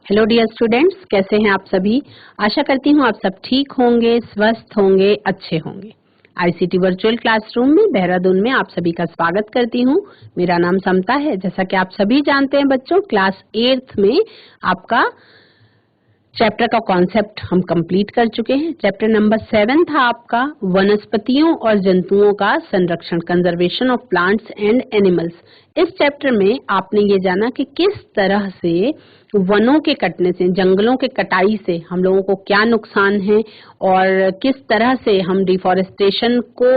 Hello dear students, कैसे हैं आप सभी। आशा करती हूँ आप सब ठीक होंगे, स्वस्थ होंगे, अच्छे होंगे। आईसीटी वर्चुअल क्लासरूम में देहरादून में आप सभी का स्वागत करती हूँ। मेरा नाम समता है। जैसा कि आप सभी जानते हैं बच्चों, क्लास 8th में आपका चैप्टर का कॉन्सेप्ट हम कंप्लीट कर चुके हैं। चैप्टर नंबर 7 था आपका वनस्पतियों और जंतुओं का संरक्षण, conservation of plants and animals. इस चैप्टर में आपने ये जाना कि किस तरह से वनों के कटने से, जंगलों के कटाई से हम लोगों को क्या नुकसान है और किस तरह से हम डिफॉरेस्टेशन को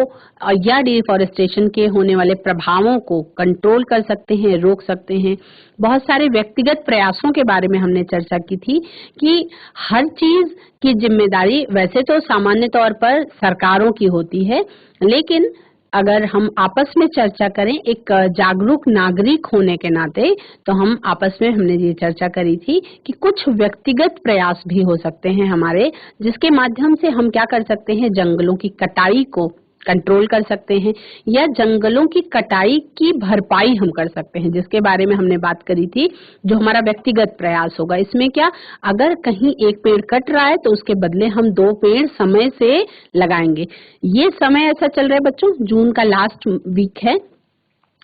या डिफॉरेस्टेशन के होने वाले प्रभावों को कंट्रोल कर सकते हैं, रोक सकते हैं। बहुत सारे व्यक्तिगत प्रयासों के बारे में हमने चर्चा की थी कि हर चीज की जिम्मेदारी वैसे तो सामान्य तौर पर सरकारों की होती है, लेकिन अगर हम आपस में चर्चा करें एक जागरूक नागरिक होने के नाते, तो हम आपस में हमने ये चर्चा करी थी कि कुछ व्यक्तिगत प्रयास भी हो सकते हैं हमारे, जिसके माध्यम से हम क्या कर सकते हैं, जंगलों की कटाई को कंट्रोल कर सकते हैं या जंगलों की कटाई की भरपाई हम कर सकते हैं, जिसके बारे में हमने बात करी थी। जो हमारा व्यक्तिगत प्रयास होगा, इसमें क्या, अगर कहीं एक पेड़ कट रहा है तो उसके बदले हम 2 पेड़ समय से लगाएंगे। ये समय ऐसा चल रहा है बच्चों, जून का लास्ट वीक है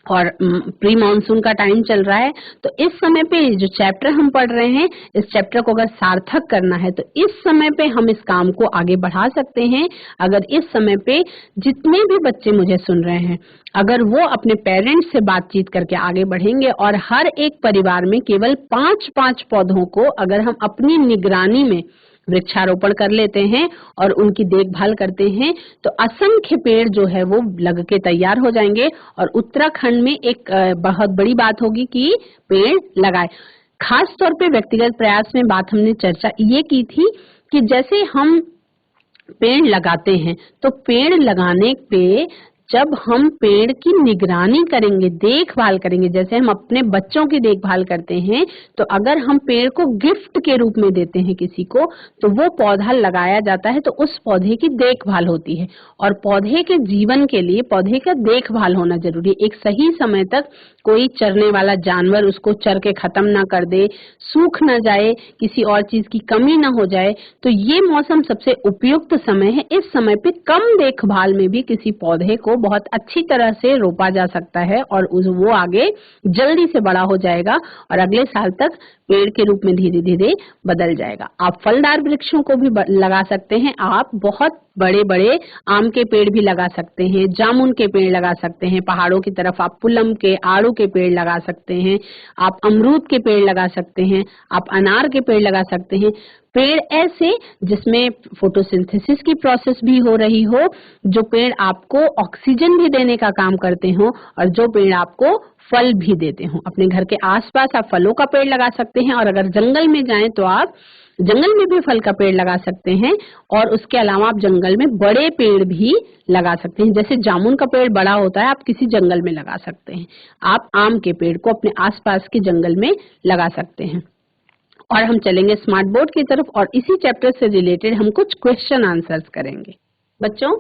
और प्री मानसून का टाइम चल रहा है। तो इस समय पे जो चैप्टर हम पढ़ रहे हैं, इस चैप्टर को अगर सार्थक करना है तो इस समय पे हम इस काम को आगे बढ़ा सकते हैं। अगर इस समय पे जितने भी बच्चे मुझे सुन रहे हैं, अगर वो अपने पेरेंट्स से बातचीत करके आगे बढ़ेंगे और हर एक परिवार में केवल 5-5 पौधों को अगर हम अपनी निगरानी में वृक्षारोपण कर लेते हैं और उनकी देखभाल करते हैं, तो असंख्य पेड़ जो है वो लग के तैयार हो जाएंगे और उत्तराखंड में एक बहुत बड़ी बात होगी कि पेड़ लगाए। खास तौर पे व्यक्तिगत प्रयास में बात हमने चर्चा ये की थी कि जैसे हम पेड़ लगाते हैं, तो पेड़ लगाने पे जब हम पेड़ की निगरानी करेंगे, देखभाल करेंगे, जैसे हम अपने बच्चों की देखभाल करते हैं, तो अगर हम पेड़ को गिफ्ट के रूप में देते हैं किसी को, तो वो पौधा लगाया जाता है, तो उस पौधे की देखभाल होती है। और पौधे के जीवन के लिए पौधे का देखभाल होना जरूरी है। एक सही समय तक कोई चरने वाला जानवर उसको चर के खत्म ना कर दे, सूख ना जाए, किसी और चीज की कमी ना हो जाए, तो ये मौसम सबसे उपयुक्त समय है। इस समय पे कम देखभाल में भी किसी पौधे को बहुत अच्छी तरह से रोपा जा सकता है और वो आगे जल्दी से बड़ा हो जाएगा और अगले साल तक पेड़ के रूप में धीरे धीरे बदल जाएगा। आप फलदार वृक्षों को भी लगा सकते हैं। आप बहुत बड़े बड़े आम के पेड़ भी लगा सकते हैं, जामुन के पेड़ लगा सकते हैं, पहाड़ों की तरफ आप पुलम के, आड़ू के पेड़ लगा सकते हैं, आप अमरूद के पेड़ लगा सकते हैं, आप अनार के पेड़ लगा सकते हैं। पेड़ ऐसे जिसमें फोटोसिंथेसिस की प्रोसेस भी हो रही हो, जो पेड़ आपको ऑक्सीजन भी देने का काम करते हो और जो पेड़ आपको फल भी देते हो। अपने घर के आसपास आप फलों का पेड़ लगा सकते हैं और अगर जंगल में जाएं तो आप जंगल में भी फल का पेड़ लगा सकते हैं। और उसके अलावा आप जंगल में बड़े पेड़ भी लगा सकते हैं। जैसे जामुन का पेड़ बड़ा होता है, आप किसी जंगल में लगा सकते हैं। आप आम के पेड़ को अपने आसपास के जंगल में लगा सकते हैं। और हम चलेंगे स्मार्ट बोर्ड की तरफ और इसी चैप्टर से रिलेटेड हम कुछ क्वेश्चन आंसर्स करेंगे। बच्चों,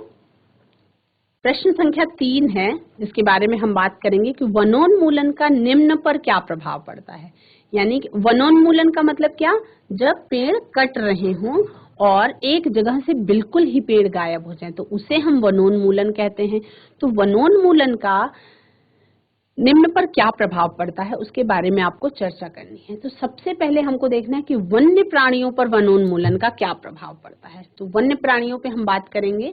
प्रश्न संख्या 3 है, जिसके बारे में हम बात करेंगे कि वनोन्मूलन का निम्न पर क्या प्रभाव पड़ता है। यानी कि वनोन्मूलन का मतलब क्या, जब पेड़ कट रहे हों और एक जगह से बिल्कुल ही पेड़ गायब हो जाए, तो उसे हम वनोन्मूलन कहते हैं। तो वनोन्मूलन का निम्न पर क्या प्रभाव पड़ता है, उसके बारे में आपको चर्चा करनी है। तो सबसे पहले हमको देखना है कि वन्य प्राणियों पर वनोन्मूलन का क्या प्रभाव पड़ता है। तो वन्य प्राणियों पे हम बात करेंगे।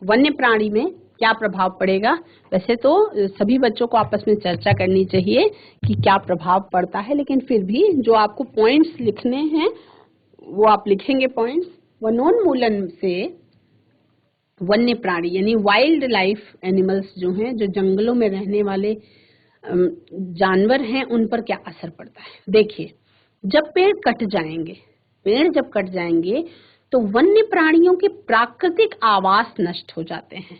वन्य प्राणी में क्या प्रभाव पड़ेगा। वैसे तो सभी बच्चों को आपस में चर्चा करनी चाहिए कि क्या प्रभाव पड़ता है, लेकिन फिर भी जो आपको पॉइंट्स लिखने हैं वो आप लिखेंगे पॉइंट्स। वनोन्मूलन से वन्य प्राणी यानी वाइल्ड लाइफ एनिमल्स जो हैं, जो जंगलों में रहने वाले जानवर हैं, उन पर क्या असर पड़ता है। देखिए, जब पेड़ जब कट जाएंगे तो वन्य प्राणियों के प्राकृतिक आवास नष्ट हो जाते हैं।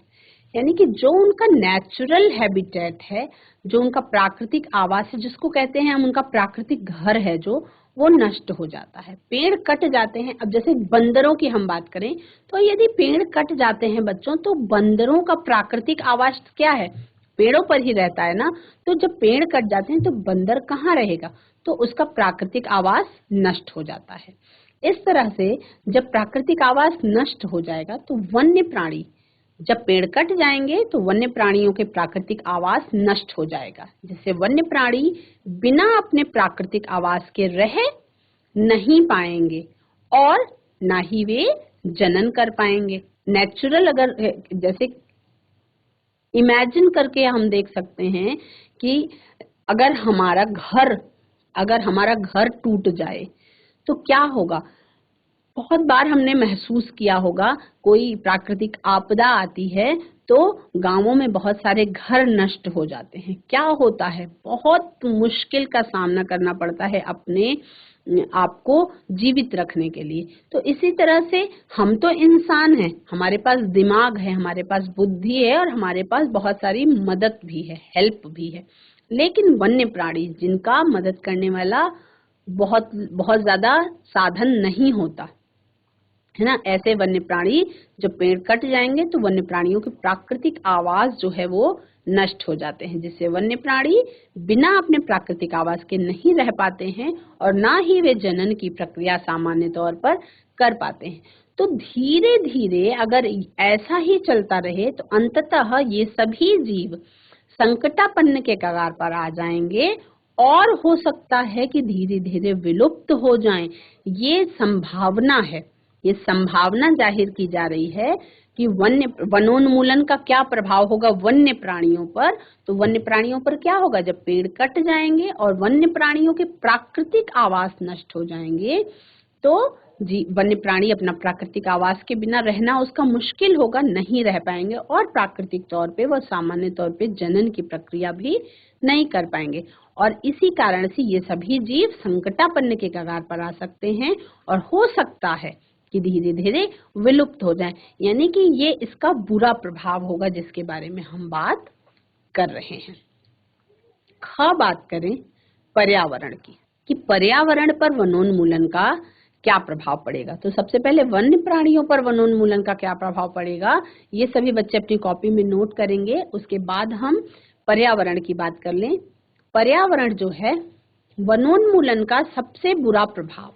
यानी कि जो उनका नेचुरल हैबिटेट है, जो उनका प्राकृतिक आवास है, जिसको कहते हैं हम उनका प्राकृतिक घर है, जो वो नष्ट हो जाता है। पेड़ कट जाते हैं। अब जैसे बंदरों की हम बात करें, तो यदि पेड़ कट जाते हैं बच्चों, तो बंदरों का प्राकृतिक आवास क्या है, पेड़ों पर ही रहता है ना, तो जब पेड़ कट जाते हैं तो बंदर कहाँ रहेगा, तो उसका प्राकृतिक आवास नष्ट हो जाता है। इस तरह से जब प्राकृतिक आवास नष्ट हो जाएगा तो वन्य प्राणी, जब पेड़ कट जाएंगे तो वन्य प्राणियों के प्राकृतिक आवास नष्ट हो जाएगा, जिससे वन्य प्राणी बिना अपने प्राकृतिक आवास के रह नहीं पाएंगे और ना ही वे जनन कर पाएंगे। नेचुरल, अगर जैसे इमेजिन करके हम देख सकते हैं कि अगर हमारा घर टूट जाए तो क्या होगा। बहुत बार हमने महसूस किया होगा, कोई प्राकृतिक आपदा आती है तो गांवों में बहुत सारे घर नष्ट हो जाते हैं। क्या होता है, बहुत मुश्किल का सामना करना पड़ता है अपने आपको जीवित रखने के लिए। तो इसी तरह से हम तो इंसान हैं, हमारे पास दिमाग है, हमारे पास बुद्धि है और हमारे पास बहुत सारी मदद भी है, हेल्प भी है। लेकिन वन्य प्राणी जिनका मदद करने वाला बहुत बहुत ज्यादा साधन नहीं होता है ना, ऐसे वन्य प्राणी जब पेड़ कट जाएंगे तो वन्य प्राणियों के प्राकृतिक आवास जो है वो नष्ट हो जाते हैं, जिससे वन्य प्राणी बिना अपने प्राकृतिक आवास के नहीं रह पाते हैं और ना ही वे जनन की प्रक्रिया सामान्य तौर पर कर पाते हैं। तो धीरे धीरे अगर ऐसा ही चलता रहे तो अंततः ये सभी जीव संकटापन्न के कगार पर आ जाएंगे और हो सकता है कि धीरे धीरे विलुप्त हो जाएं। ये संभावना है, ये संभावना जाहिर की जा रही है कि वनोन्मूलन का क्या प्रभाव होगा वन्य प्राणियों पर। तो वन्य प्राणियों पर क्या होगा, जब पेड़ कट जाएंगे और वन्य प्राणियों के प्राकृतिक आवास नष्ट हो जाएंगे तो वन्य प्राणी अपना प्राकृतिक आवास के बिना रहना उसका मुश्किल होगा, नहीं रह पाएंगे और प्राकृतिक तौर पे व सामान्य तौर पे जनन की प्रक्रिया भी नहीं कर पाएंगे। और इसी कारण से ये सभी जीव संकटापन्न के कगार पर आ सकते हैं और हो सकता है कि धीरे धीरे विलुप्त हो जाएं। यानी कि ये इसका बुरा प्रभाव होगा जिसके बारे में हम बात कर रहे हैं। बात करें पर्यावरण की, कि पर्यावरण पर वनोन्मूलन का क्या प्रभाव पड़ेगा। तो सबसे पहले वन्य प्राणियों पर वनोन्मूलन का क्या प्रभाव पड़ेगा, ये सभी बच्चे अपनी कॉपी में नोट करेंगे। उसके बाद हम पर्यावरण की बात कर लें। पर्यावरण जो है, वनोन्मूलन का सबसे बुरा प्रभाव,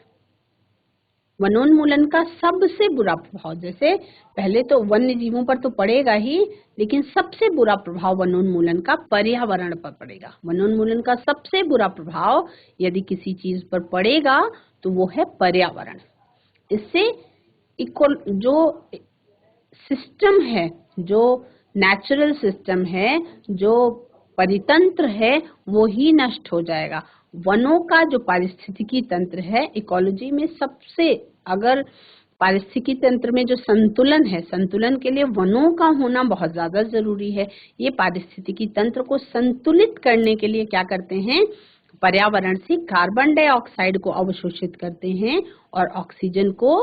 वनोन्मूलन का सबसे बुरा प्रभाव, जैसे पहले तो वन्य जीवों पर तो पड़ेगा ही, लेकिन सबसे बुरा प्रभाव वनोन्मूलन का पर्यावरण पर पड़ेगा। वनोन्मूलन का सबसे बुरा प्रभाव यदि किसी चीज पर पड़ेगा तो वो है पर्यावरण। इससे जो सिस्टम है, जो नेचुरल सिस्टम है, जो परितंत्र है, वो ही नष्ट हो जाएगा। वनों का जो पारिस्थितिकी तंत्र है, इकोलॉजी में सबसे, अगर पारिस्थितिकी तंत्र में जो संतुलन है, संतुलन के लिए वनों का होना बहुत ज्यादा जरूरी है। ये पारिस्थितिकी तंत्र को संतुलित करने के लिए क्या करते हैं, पर्यावरण से कार्बन डाइऑक्साइड को अवशोषित करते हैं और ऑक्सीजन को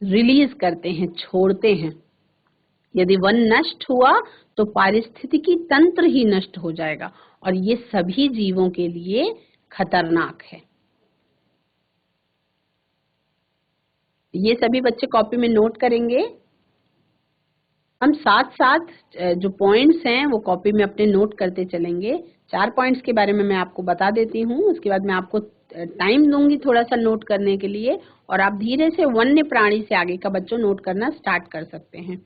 रिलीज करते हैं, छोड़ते हैं। यदि वन नष्ट हुआ तो पारिस्थितिकी तंत्र ही नष्ट हो जाएगा और ये सभी जीवों के लिए खतरनाक है। ये सभी बच्चे कॉपी में नोट करेंगे। हम साथ साथ जो पॉइंट्स हैं वो कॉपी में अपने नोट करते चलेंगे। 4 पॉइंट्स के बारे में मैं आपको बता देती हूँ, उसके बाद मैं आपको टाइम दूंगी थोड़ा सा नोट करने के लिए और आप धीरे से वन्य प्राणी से आगे का बच्चों नोट करना स्टार्ट कर सकते हैं।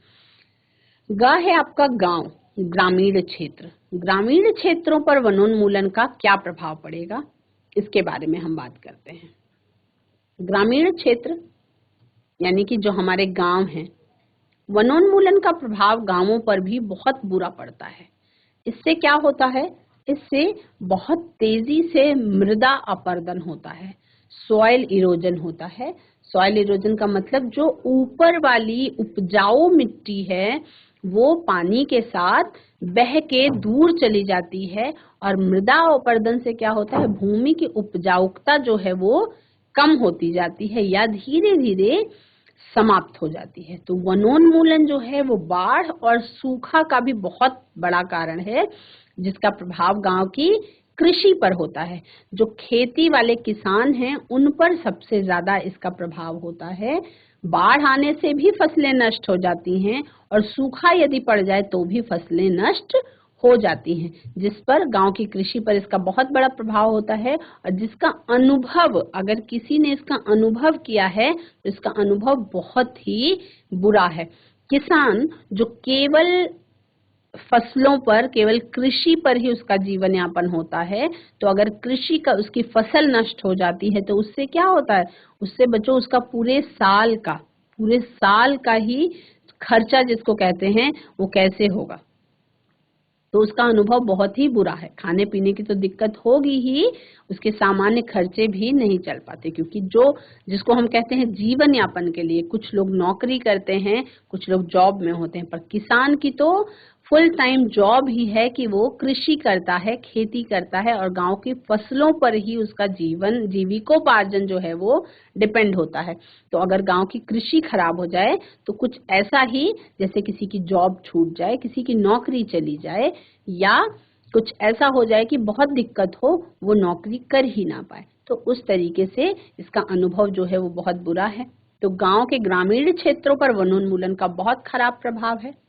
ग है आपका गांव, ग्रामीण क्षेत्र। ग्रामीण क्षेत्रों पर वनोन्मूलन का क्या प्रभाव पड़ेगा, इसके बारे में हम बात करते हैं। ग्रामीण क्षेत्र यानी कि जो हमारे गांव हैं, वनोन्मूलन का प्रभाव गांवों पर भी बहुत बुरा पड़ता है। इससे क्या होता है, इससे बहुत तेजी से मृदा अपरदन होता है, सॉइल इरोजन होता है। सॉइल इरोजन का मतलब जो ऊपर वाली उपजाऊ मिट्टी है वो पानी के साथ बह के दूर चली जाती है और मृदा अपरदन से क्या होता है, भूमि की उपजाऊता जो है वो कम होती जाती है या धीरे धीरे समाप्त हो जाती है। तो वनोन्मूलन जो है वो बाढ़ और सूखा का भी बहुत बड़ा कारण है, जिसका प्रभाव गांव की कृषि पर होता है। जो खेती वाले किसान हैं उन पर सबसे ज्यादा इसका प्रभाव होता है। बाढ़ आने से भी फसलें नष्ट हो जाती हैं और सूखा यदि पड़ जाए तो भी फसलें नष्ट हो जाती हैं, जिस पर गांव की कृषि पर इसका बहुत बड़ा प्रभाव होता है। और जिसका अनुभव, अगर किसी ने इसका अनुभव किया है तो इसका अनुभव बहुत ही बुरा है। किसान जो केवल फसलों पर, केवल कृषि पर ही उसका जीवन यापन होता है, तो अगर कृषि का, उसकी फसल नष्ट हो जाती है तो उससे क्या होता है, उससे बच्चों उसका पूरे साल का ही खर्चा जिसको कहते हैं वो कैसे होगा। तो उसका अनुभव बहुत ही बुरा है। खाने पीने की तो दिक्कत होगी ही, उसके सामान्य खर्चे भी नहीं चल पाते, क्योंकि जिसको हम कहते हैं जीवन यापन के लिए, कुछ लोग नौकरी करते हैं, कुछ लोग जॉब में होते हैं, पर किसान की तो फुल टाइम जॉब ही है कि वो कृषि करता है, खेती करता है और गांव की फसलों पर ही उसका जीविकोपार्जन जो है वो डिपेंड होता है। तो अगर गांव की कृषि खराब हो जाए तो कुछ ऐसा ही जैसे किसी की जॉब छूट जाए, किसी की नौकरी चली जाए, या कुछ ऐसा हो जाए कि बहुत दिक्कत हो, वो नौकरी कर ही ना पाए। तो उस तरीके से इसका अनुभव जो है वो बहुत बुरा है। तो गांव के ग्रामीण क्षेत्रों पर वनोन्मूलन का बहुत खराब प्रभाव है।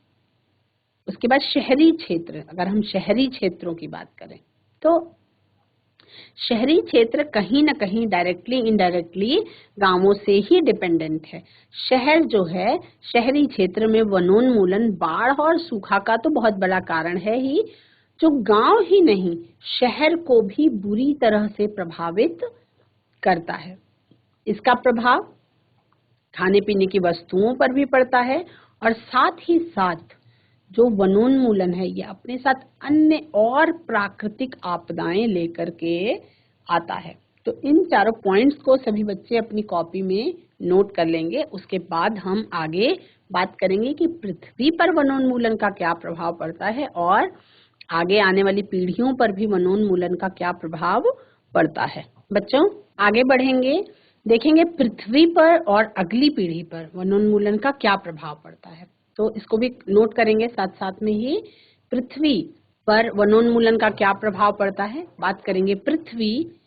उसके बाद शहरी क्षेत्र, अगर हम शहरी क्षेत्रों की बात करें तो शहरी क्षेत्र कहीं ना कहीं डायरेक्टली इनडायरेक्टली गांवों से ही डिपेंडेंट है। शहर जो है, शहरी क्षेत्र में वनोन्मूलन बाढ़ और सूखा का तो बहुत बड़ा कारण है ही, जो गांव ही नहीं शहर को भी बुरी तरह से प्रभावित करता है। इसका प्रभाव खाने पीने की वस्तुओं पर भी पड़ता है, और साथ ही साथ जो वनोन्मूलन है ये अपने साथ अन्य और प्राकृतिक आपदाएं लेकर के आता है। तो इन चारों पॉइंट्स को सभी बच्चे अपनी कॉपी में नोट कर लेंगे। उसके बाद हम आगे बात करेंगे कि पृथ्वी पर वनोन्मूलन का क्या प्रभाव पड़ता है और आगे आने वाली पीढ़ियों पर भी वनोन्मूलन का क्या प्रभाव पड़ता है। बच्चों आगे बढ़ेंगे, देखेंगे पृथ्वी पर और अगली पीढ़ी पर वनोन्मूलन का क्या प्रभाव पड़ता है। तो इसको भी नोट करेंगे साथ साथ में ही। पृथ्वी पर वनोन्मूलन का क्या प्रभाव पड़ता है, बात करेंगे पृथ्वी,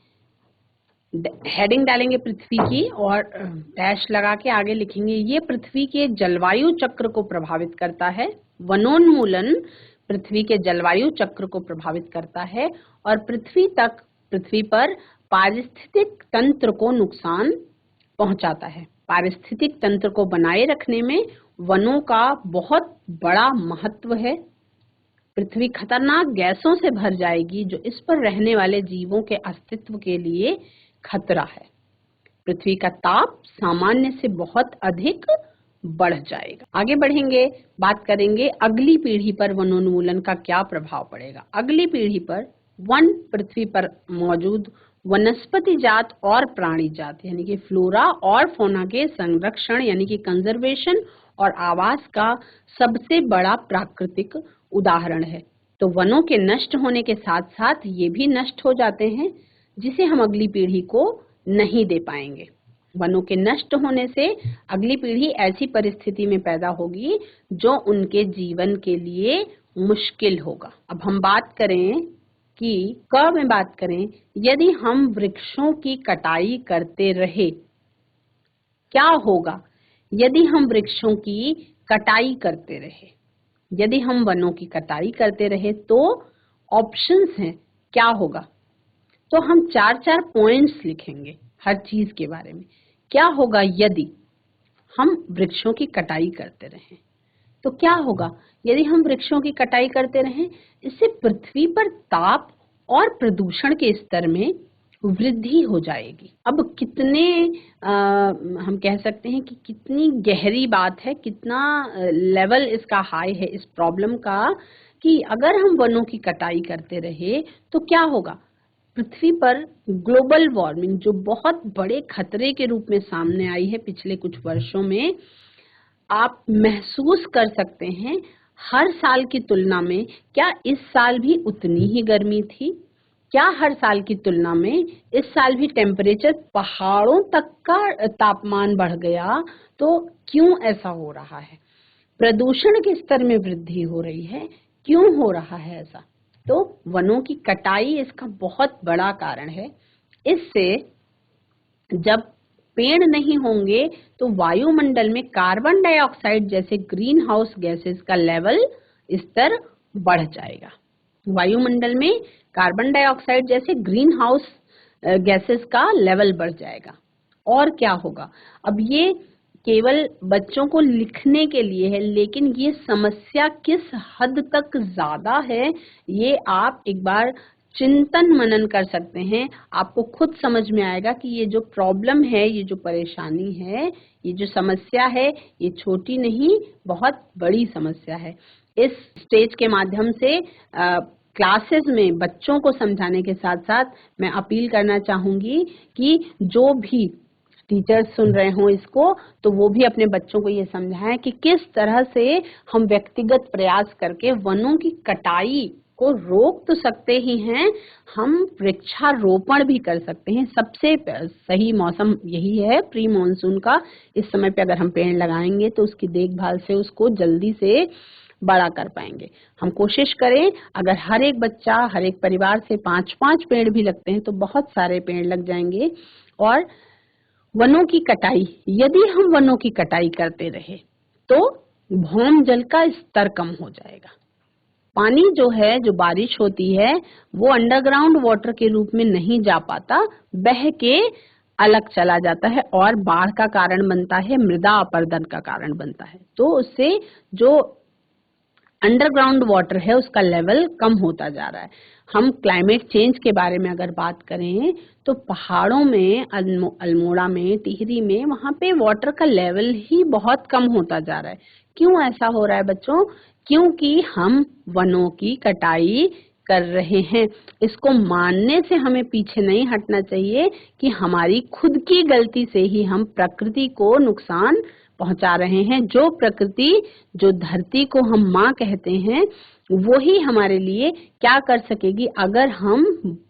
हेडिंग डालेंगे पृथ्वी की और डैश लगा के आगे लिखेंगे ये पृथ्वी के जलवायु चक्र को प्रभावित करता है। वनोन्मूलन पृथ्वी के जलवायु चक्र को प्रभावित करता है और पृथ्वी पर पारिस्थितिक तंत्र को नुकसान पहुंचाता है। पारिस्थितिक तंत्र को बनाए रखने में वनों का बहुत बड़ा महत्व है। पृथ्वी खतरनाक गैसों से भर जाएगी जो इस पर रहने वाले जीवों के अस्तित्व के लिए खतरा है। पृथ्वी का ताप सामान्य से बहुत अधिक बढ़ जाएगा। आगे बढ़ेंगे, बात करेंगे अगली पीढ़ी पर वनोन्मूलन का क्या प्रभाव पड़ेगा। अगली पीढ़ी पर पृथ्वी पर मौजूद वनस्पति जात और प्राणी जात यानी कि फ्लोरा और फौना के संरक्षण यानी कि कंजर्वेशन और आवास का सबसे बड़ा प्राकृतिक उदाहरण है। तो वनों के नष्ट होने के साथ साथ ये भी नष्ट हो जाते हैं जिसे हम अगली पीढ़ी को नहीं दे पाएंगे। वनों के नष्ट होने से अगली पीढ़ी ऐसी परिस्थिति में पैदा होगी जो उनके जीवन के लिए मुश्किल होगा। अब हम बात करें यदि हम वृक्षों की कटाई करते रहे, क्या होगा यदि हम वृक्षों की कटाई करते रहे। यदि हम वनों की कटाई करते रहे तो ऑप्शंस हैं क्या होगा। तो हम 4 पॉइंट्स लिखेंगे हर चीज के बारे में। क्या होगा यदि हम वृक्षों की कटाई करते रहें, तो क्या होगा यदि हम वृक्षों की कटाई करते रहें। इससे पृथ्वी पर ताप और प्रदूषण के स्तर में वृद्धि हो जाएगी। अब हम कह सकते हैं कि कितनी गहरी बात है, कितना लेवल इसका हाई है इस प्रॉब्लम का, कि अगर हम वनों की कटाई करते रहे तो क्या होगा। पृथ्वी पर ग्लोबल वार्मिंग जो बहुत बड़े खतरे के रूप में सामने आई है पिछले कुछ वर्षों में, आप महसूस कर सकते हैं हर साल की तुलना में क्या इस साल भी उतनी ही गर्मी थी, क्या हर साल की तुलना में इस साल भी टेम्परेचर पहाड़ों तक का तापमान बढ़ गया, तो क्यों ऐसा हो रहा है। प्रदूषण के स्तर में वृद्धि हो रही है, क्यों हो रहा है ऐसा। तो वनों की कटाई इसका बहुत बड़ा कारण है। इससे जब पेड़ नहीं होंगे तो वायुमंडल में कार्बन डाइऑक्साइड जैसे ग्रीन हाउस गैसेस का लेवल स्तर बढ़ जाएगा। वायुमंडल में कार्बन डाइऑक्साइड जैसे ग्रीन हाउस गैसेस का लेवल बढ़ जाएगा। और क्या होगा, अब ये केवल बच्चों को लिखने के लिए है, लेकिन ये समस्या किस हद तक ज्यादा है ये आप एक बार चिंतन मनन कर सकते हैं। आपको खुद समझ में आएगा कि ये जो प्रॉब्लम है, ये जो परेशानी है, ये जो समस्या है, ये छोटी नहीं, बहुत बड़ी समस्या है। इस स्टेज के माध्यम से क्लासेस में बच्चों को समझाने के साथ साथ मैं अपील करना चाहूंगी कि जो भी टीचर्स सुन रहे हों इसको, तो वो भी अपने बच्चों को ये समझाएं कि किस तरह से हम व्यक्तिगत प्रयास करके वनों की कटाई को रोक तो सकते ही हैं, हम वृक्षारोपण भी कर सकते हैं। सबसे सही मौसम यही है प्री मॉनसून का। इस समय पे अगर हम पेड़ लगाएंगे तो उसकी देखभाल से उसको जल्दी से बड़ा कर पाएंगे। हम कोशिश करें, अगर हर एक बच्चा, हर एक परिवार से 5-5 पेड़ भी लगते हैं तो बहुत सारे पेड़ लग जाएंगे। और वनों की कटाई, यदि हम वनों की कटाई करते रहे तो भौम जल का स्तर कम हो जाएगा। पानी जो है, जो बारिश होती है, वो अंडरग्राउंड वाटर के रूप में नहीं जा पाता, बह के अलग चला जाता है और बाढ़ का कारण बनता है, मृदा अपरदन का कारण बनता है। तो उससे जो अंडरग्राउंड वाटर है उसका लेवल कम होता जा रहा है। हम क्लाइमेट चेंज के बारे में अगर बात करें तो पहाड़ों में, अल्मोड़ा में, टिहरी में, वहां पे वाटर का लेवल ही बहुत कम होता जा रहा है। क्यों ऐसा हो रहा है बच्चों? क्योंकि हम वनों की कटाई कर रहे हैं। इसको मानने से हमें पीछे नहीं हटना चाहिए कि हमारी खुद की गलती से ही हम प्रकृति को नुकसान पहुंचा रहे हैं। जो प्रकृति, जो धरती को हम माँ कहते हैं, वो ही हमारे लिए क्या कर सकेगी अगर हम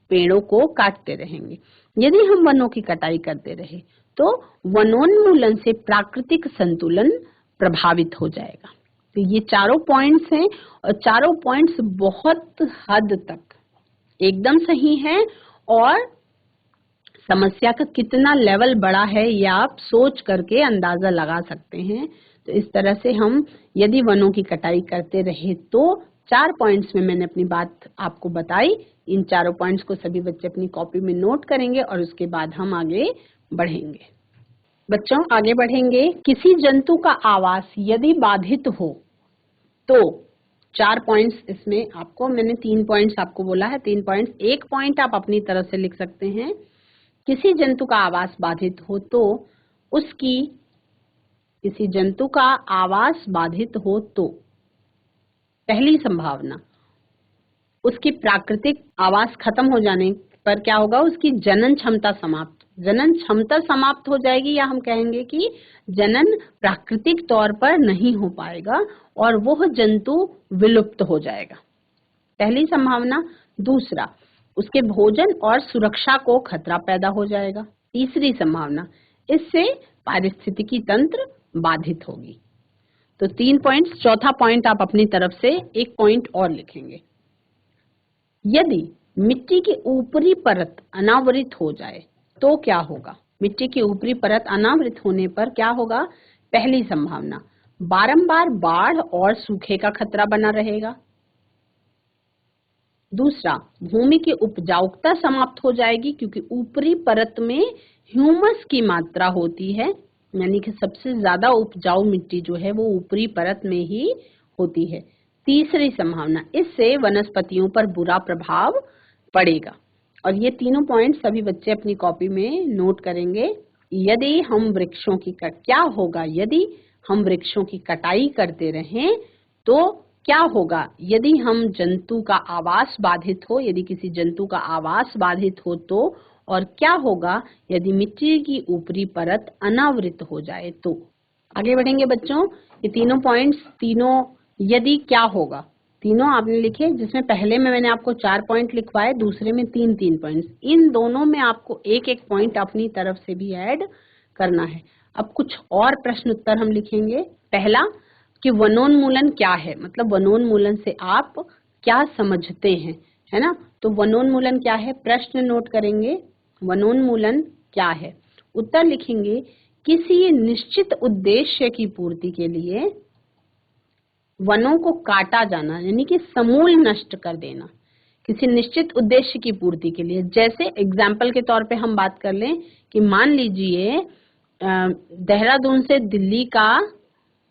पेड़ों को काटते रहेंगे। यदि हम वनों की कटाई करते रहे तो वनोन्मूलन से प्राकृतिक संतुलन प्रभावित हो जाएगा। तो ये चारों पॉइंट्स हैं और चारों पॉइंट्स बहुत हद तक एकदम सही हैं और समस्या का कितना लेवल बड़ा है ये आप सोच करके अंदाजा लगा सकते हैं। तो इस तरह से हम यदि वनों की कटाई करते रहे तो 4 पॉइंट्स में मैंने अपनी बात आपको बताई। इन चारों पॉइंट्स को सभी बच्चे अपनी कॉपी में नोट करेंगे और उसके बाद हम आगे बढ़ेंगे। बच्चों आगे बढ़ेंगे। किसी जंतु का आवास यदि बाधित हो तो 4 पॉइंट्स, इसमें आपको मैंने 3 पॉइंट्स आपको बोला है, 3 पॉइंट्स, 1 पॉइंट आप अपनी तरफ से लिख सकते हैं। किसी जंतु का आवास बाधित हो तो उसकी, किसी जंतु का आवास बाधित हो तो पहली संभावना उसकी प्राकृतिक आवास खत्म हो जाने पर क्या होगा, उसकी जनन क्षमता समाप्त हो जाएगी, या हम कहेंगे कि जनन प्राकृतिक तौर पर नहीं हो पाएगा और वह जंतु विलुप्त हो जाएगा, पहली संभावना। दूसरा, उसके भोजन और सुरक्षा को खतरा पैदा हो जाएगा, तीसरी संभावना। इससे पारिस्थितिकी तंत्र बाधित होगी। तो 3 पॉइंट्स। चौथा पॉइंट आप अपनी तरफ से 1 पॉइंट और लिखेंगे। यदि मिट्टी की ऊपरी परत अनावृत हो जाए तो क्या होगा? मिट्टी की ऊपरी परत अनावृत होने पर क्या होगा? पहली संभावना, बारंबार बाढ़ और सूखे का खतरा बना रहेगा। दूसरा, भूमि की उपजाऊता समाप्त हो जाएगी क्योंकि ऊपरी परत में ह्यूमस की मात्रा होती है, यानी कि सबसे ज्यादा उपजाऊ मिट्टी जो है वो ऊपरी परत में ही होती है। तीसरी संभावना, इससे वनस्पतियों पर बुरा प्रभाव पड़ेगा। और ये तीनों पॉइंट सभी बच्चे अपनी कॉपी में नोट करेंगे। यदि हम वृक्षों की क्या होगा यदि हम वृक्षों की कटाई करते रहें तो क्या होगा? यदि हम जंतु का आवास बाधित हो, यदि किसी जंतु का आवास बाधित हो तो, और क्या होगा यदि मिट्टी की ऊपरी परत अनावृत हो जाए तो। आगे बढ़ेंगे बच्चों। ये तीनों पॉइंट्स, तीनों यदि क्या होगा, तीनों आपने लिखे, जिसमें पहले में मैंने आपको 4 पॉइंट लिखवाए, दूसरे में 3-3 पॉइंट्स। इन दोनों में आपको 1-1 पॉइंट अपनी तरफ से भी ऐड करना है। अब कुछ और प्रश्न उत्तर हम लिखेंगे। पहला कि वनोन्मूलन क्या है, मतलब वनोन्मूलन से आप क्या समझते हैं, है ना? तो वनोन्मूलन क्या है, प्रश्न नोट करेंगे। वनोन्मूलन क्या है? उत्तर लिखेंगे, किसी निश्चित उद्देश्य की पूर्ति के लिए वनों को काटा जाना, यानी कि समूल नष्ट कर देना, किसी निश्चित उद्देश्य की पूर्ति के लिए। जैसे एग्जाम्पल के तौर पे हम बात कर लें कि मान लीजिए देहरादून से दिल्ली का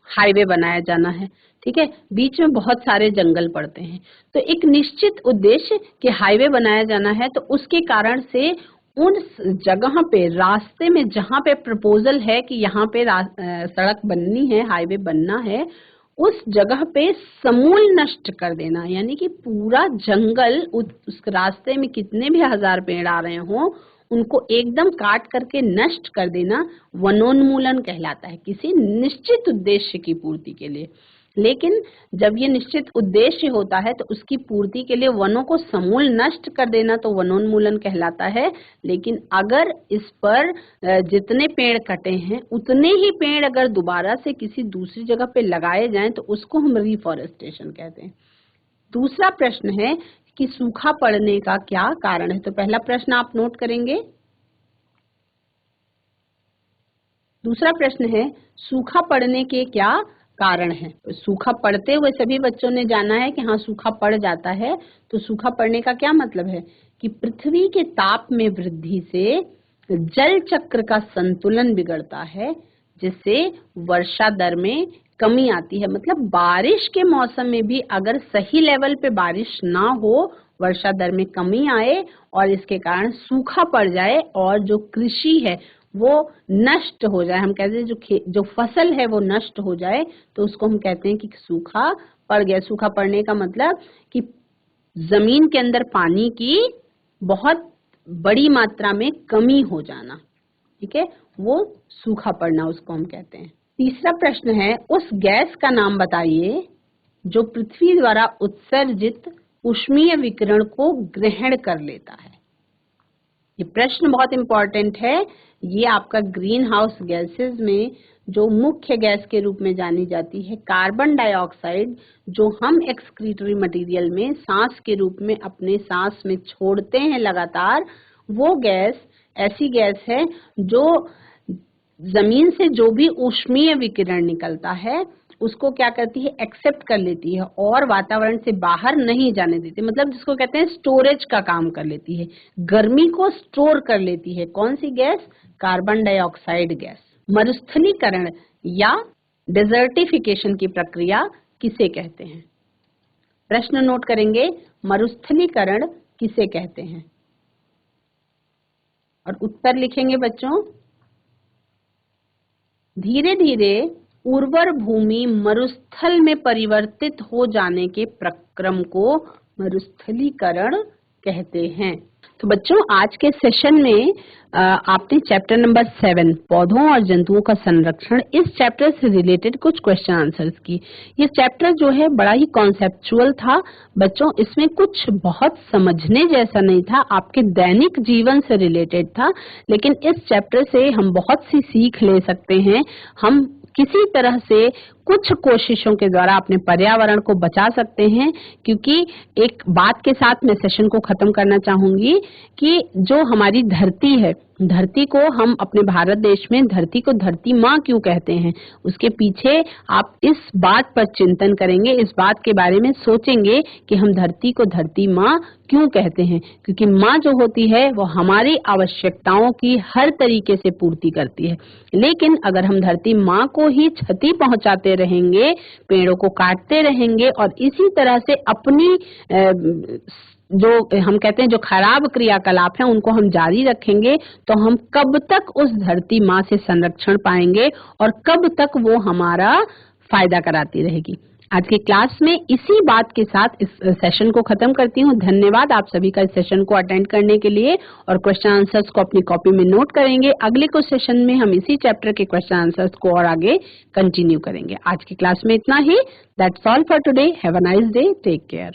हाईवे बनाया जाना है, ठीक है, बीच में बहुत सारे जंगल पड़ते हैं, तो एक निश्चित उद्देश्य कि हाईवे बनाया जाना है, तो उसके कारण से उन जगह पे रास्ते में जहाँ पे प्रपोजल है कि यहाँ पे सड़क बननी है, हाईवे बनना है, उस जगह पे समूल नष्ट कर देना, यानी कि पूरा जंगल उस रास्ते में कितने भी हजार पेड़ आ रहे हों उनको एकदम काट करके नष्ट कर देना वनोन्मूलन कहलाता है, किसी निश्चित उद्देश्य की पूर्ति के लिए। लेकिन जब ये निश्चित उद्देश्य होता है तो उसकी पूर्ति के लिए वनों को समूल नष्ट कर देना तो वनोन्मूलन कहलाता है। लेकिन अगर इस पर जितने पेड़ कटे हैं उतने ही पेड़ अगर दोबारा से किसी दूसरी जगह पे लगाए जाएं तो उसको हम रिफॉरेस्टेशन कहते हैं। दूसरा प्रश्न है कि सूखा पड़ने का क्या कारण है, तो पहला प्रश्न आप नोट करेंगे। दूसरा प्रश्न है सूखा पड़ने के क्या कारण है। सूखा पड़ते हुए सभी बच्चों ने जाना है कि हाँ सूखा पड़ जाता है, तो सूखा पड़ने का क्या मतलब है कि पृथ्वी के ताप में वृद्धि से जल चक्र का संतुलन बिगड़ता है, जिससे वर्षा दर में कमी आती है। मतलब बारिश के मौसम में भी अगर सही लेवल पे बारिश ना हो, वर्षा दर में कमी आए और इसके कारण सूखा पड़ जाए और जो कृषि है वो नष्ट हो जाए, हम कहते हैं जो फसल है वो नष्ट हो जाए, तो उसको हम कहते हैं कि सूखा पड़ गया। सूखा पड़ने का मतलब कि जमीन के अंदर पानी की बहुत बड़ी मात्रा में कमी हो जाना, ठीक है, वो सूखा पड़ना उसको हम कहते हैं। तीसरा प्रश्न है उस गैस का नाम बताइए जो पृथ्वी द्वारा उत्सर्जित ऊष्मीय विकिरण को ग्रहण कर लेता है। ये प्रश्न बहुत इंपॉर्टेंट है। ये आपका ग्रीन हाउस गैसेस में जो मुख्य गैस के रूप में जानी जाती है कार्बन डाइऑक्साइड, जो हम एक्सक्रीटरी मटेरियल में सांस के रूप में अपने सांस में छोड़ते हैं लगातार, वो गैस ऐसी गैस है जो जमीन से जो भी ऊष्मीय विकिरण निकलता है उसको क्या करती है, एक्सेप्ट कर लेती है और वातावरण से बाहर नहीं जाने देती। मतलब जिसको कहते हैं स्टोरेज का काम कर लेती है, गर्मी को स्टोर कर लेती है। कौन सी गैस? Carbon dioxide gas. मरुस्थलीकरण या डेजर्टिफिकेशन की प्रक्रिया किसे कहते हैं? प्रश्न नोट करेंगे, मरुस्थलीकरण किसे कहते हैं और उत्तर लिखेंगे बच्चों। धीरे धीरे उर्वर भूमि मरुस्थल में परिवर्तित हो जाने के प्रक्रम को मरुस्थलीकरण कहते हैं। तो बच्चों आज के सेशन में आपने चैप्टर नंबर 7 पौधों और जंतुओं का संरक्षण, इस चैप्टर से रिलेटेड कुछ क्वेश्चन आंसर्स की। ये चैप्टर जो है बड़ा ही कॉन्सेप्चुअल था बच्चों, इसमें कुछ बहुत समझने जैसा नहीं था, आपके दैनिक जीवन से रिलेटेड था। लेकिन इस चैप्टर से हम बहुत सी सीख ले सकते हैं। हम किसी तरह से कुछ कोशिशों के द्वारा अपने पर्यावरण को बचा सकते हैं। क्योंकि एक बात के साथ मैं सेशन को खत्म करना चाहूंगी कि जो हमारी धरती है, धरती को हम अपने भारत देश में धरती को धरती माँ क्यों कहते हैं, उसके पीछे आप इस बात पर चिंतन करेंगे, इस बात के बारे में सोचेंगे कि हम धरती को धरती माँ क्यों कहते हैं। क्योंकि माँ जो होती है वो हमारी आवश्यकताओं की हर तरीके से पूर्ति करती है। लेकिन अगर हम धरती माँ को ही क्षति पहुंचाते रहेंगे, पेड़ों को काटते रहेंगे और इसी तरह से अपनी जो हम कहते हैं जो खराब क्रियाकलाप हैं उनको हम जारी रखेंगे, तो हम कब तक उस धरती माँ से संरक्षण पाएंगे और कब तक वो हमारा फायदा कराती रहेगी। आज की क्लास में इसी बात के साथ इस सेशन को खत्म करती हूँ। धन्यवाद आप सभी का इस सेशन को अटेंड करने के लिए, और क्वेश्चन आंसर्स को अपनी कॉपी में नोट करेंगे। अगले कुछ सेशन में हम इसी चैप्टर के क्वेश्चन आंसर्स को और आगे कंटिन्यू करेंगे। आज की क्लास में इतना ही। That's all for today. Have a nice day. Take care.